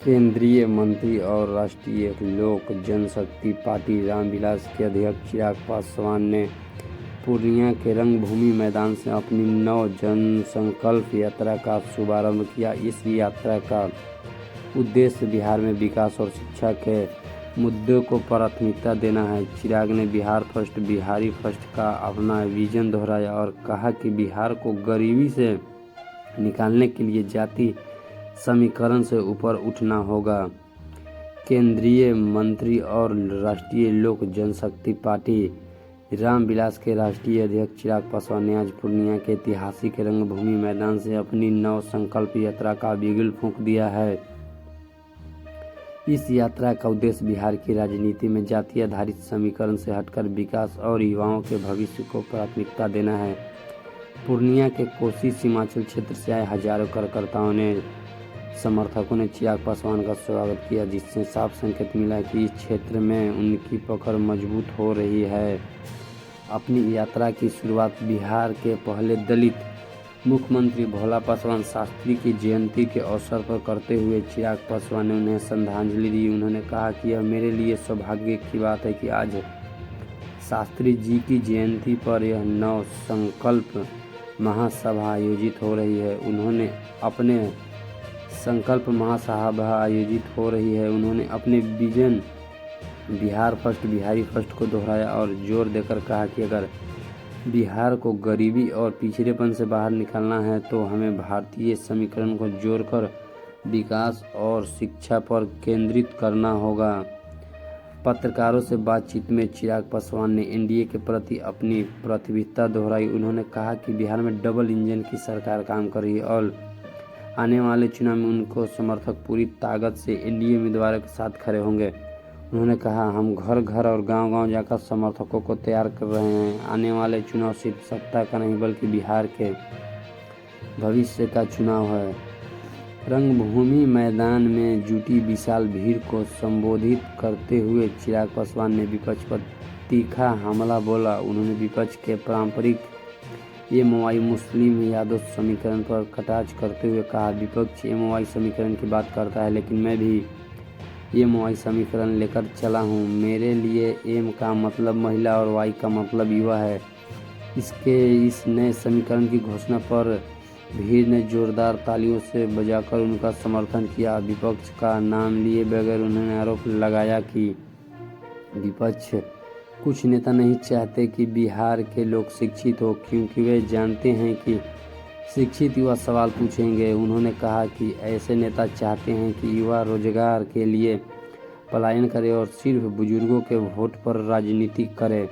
केंद्रीय मंत्री और राष्ट्रीय लोक जनशक्ति पार्टी रामविलास के अध्यक्ष चिराग पासवान ने पूर्णिया के रंगभूमि मैदान से अपनी 9 जनसंकल्प यात्रा का शुभारंभ किया। इस यात्रा का उद्देश्य बिहार में विकास और शिक्षा के मुद्दों को प्राथमिकता देना है। चिराग ने बिहार फर्स्ट, बिहारी फर्स्ट का अपना विजन दोहराया और कहा कि बिहार को गरीबी से निकालने के लिए जाति समीकरण से ऊपर उठना होगा। केंद्रीय मंत्री और राष्ट्रीय लोक जनशक्ति पार्टी रामविलास के राष्ट्रीय अध्यक्ष चिराग पासवान ने आज पूर्णिया के ऐतिहासिक रंगभूमि मैदान से अपनी 9 संकल्प यात्रा का बिगुल फूंक दिया है। इस यात्रा का उद्देश्य बिहार की राजनीति में जाति आधारित समीकरण से हटकर विकास और युवाओं के भविष्य को प्राथमिकता देना है। पूर्णिया के कोसी सीमांचल क्षेत्र से आए हजारों कार्यकर्ताओं ने समर्थकों ने चिराग पासवान का स्वागत किया, जिससे साफ संकेत मिला कि इस क्षेत्र में उनकी पकड़ मजबूत हो रही है। अपनी यात्रा की शुरुआत बिहार के पहले दलित मुख्यमंत्री भोला पासवान शास्त्री की जयंती के अवसर पर करते हुए चिराग पासवान ने उन्हें श्रद्धांजलि दी। उन्होंने कहा कि यह मेरे लिए सौभाग्य की बात है कि आज शास्त्री जी की जयंती पर यह 9 संकल्प महासभा आयोजित हो रही है। उन्होंने अपने vision Bihar first, Bihari first को दोहराया और जोर देकर कहा कि अगर बिहार को गरीबी और पिछड़ेपन से बाहर निकालना है तो हमें भारतीय समीकरण को जोड़कर विकास और शिक्षा पर केंद्रित करना होगा। पत्रकारों से बातचीत में चिराग पासवान ने एनडीए के प्रति अपनी प्रतिबद्धता दोहराई। उन्होंने कहा कि बिहार में डबल इंजन की सरकार काम कर रही है और आने वाले चुनाव में उनको समर्थक पूरी ताकत से एनडीए उम्मीदवारों के साथ खड़े होंगे। उन्होंने कहा, हम घर घर और गांव-गांव जाकर समर्थकों को तैयार कर रहे हैं। आने वाले चुनाव सिर्फ सत्ता का नहीं बल्कि बिहार के भविष्य का चुनाव है। रंगभूमि मैदान में जुटी विशाल भीड़ को संबोधित करते हुए चिराग पासवान ने विपक्ष पर तीखा हमला बोला। उन्होंने विपक्ष के पारंपरिक एमओआई मुस्लिम यादव समीकरण पर कटाक्ष करते हुए कहा, विपक्ष एमओआई समीकरण की बात करता है लेकिन मैं भी एमओआई समीकरण लेकर चला हूँ। मेरे लिए एम का मतलब महिला और वाई का मतलब युवा है। इस नए समीकरण की घोषणा पर भीड़ ने जोरदार तालियों से बजाकर उनका समर्थन किया। विपक्ष का नाम लिए बगैर उन्होंने आरोप लगाया कि विपक्ष कुछ नेता नहीं चाहते कि बिहार के लोग शिक्षित हो, क्योंकि वे जानते हैं कि शिक्षित युवा सवाल पूछेंगे। उन्होंने कहा कि ऐसे नेता चाहते हैं कि युवा रोजगार के लिए पलायन करे और सिर्फ बुजुर्गों के वोट पर राजनीति करे।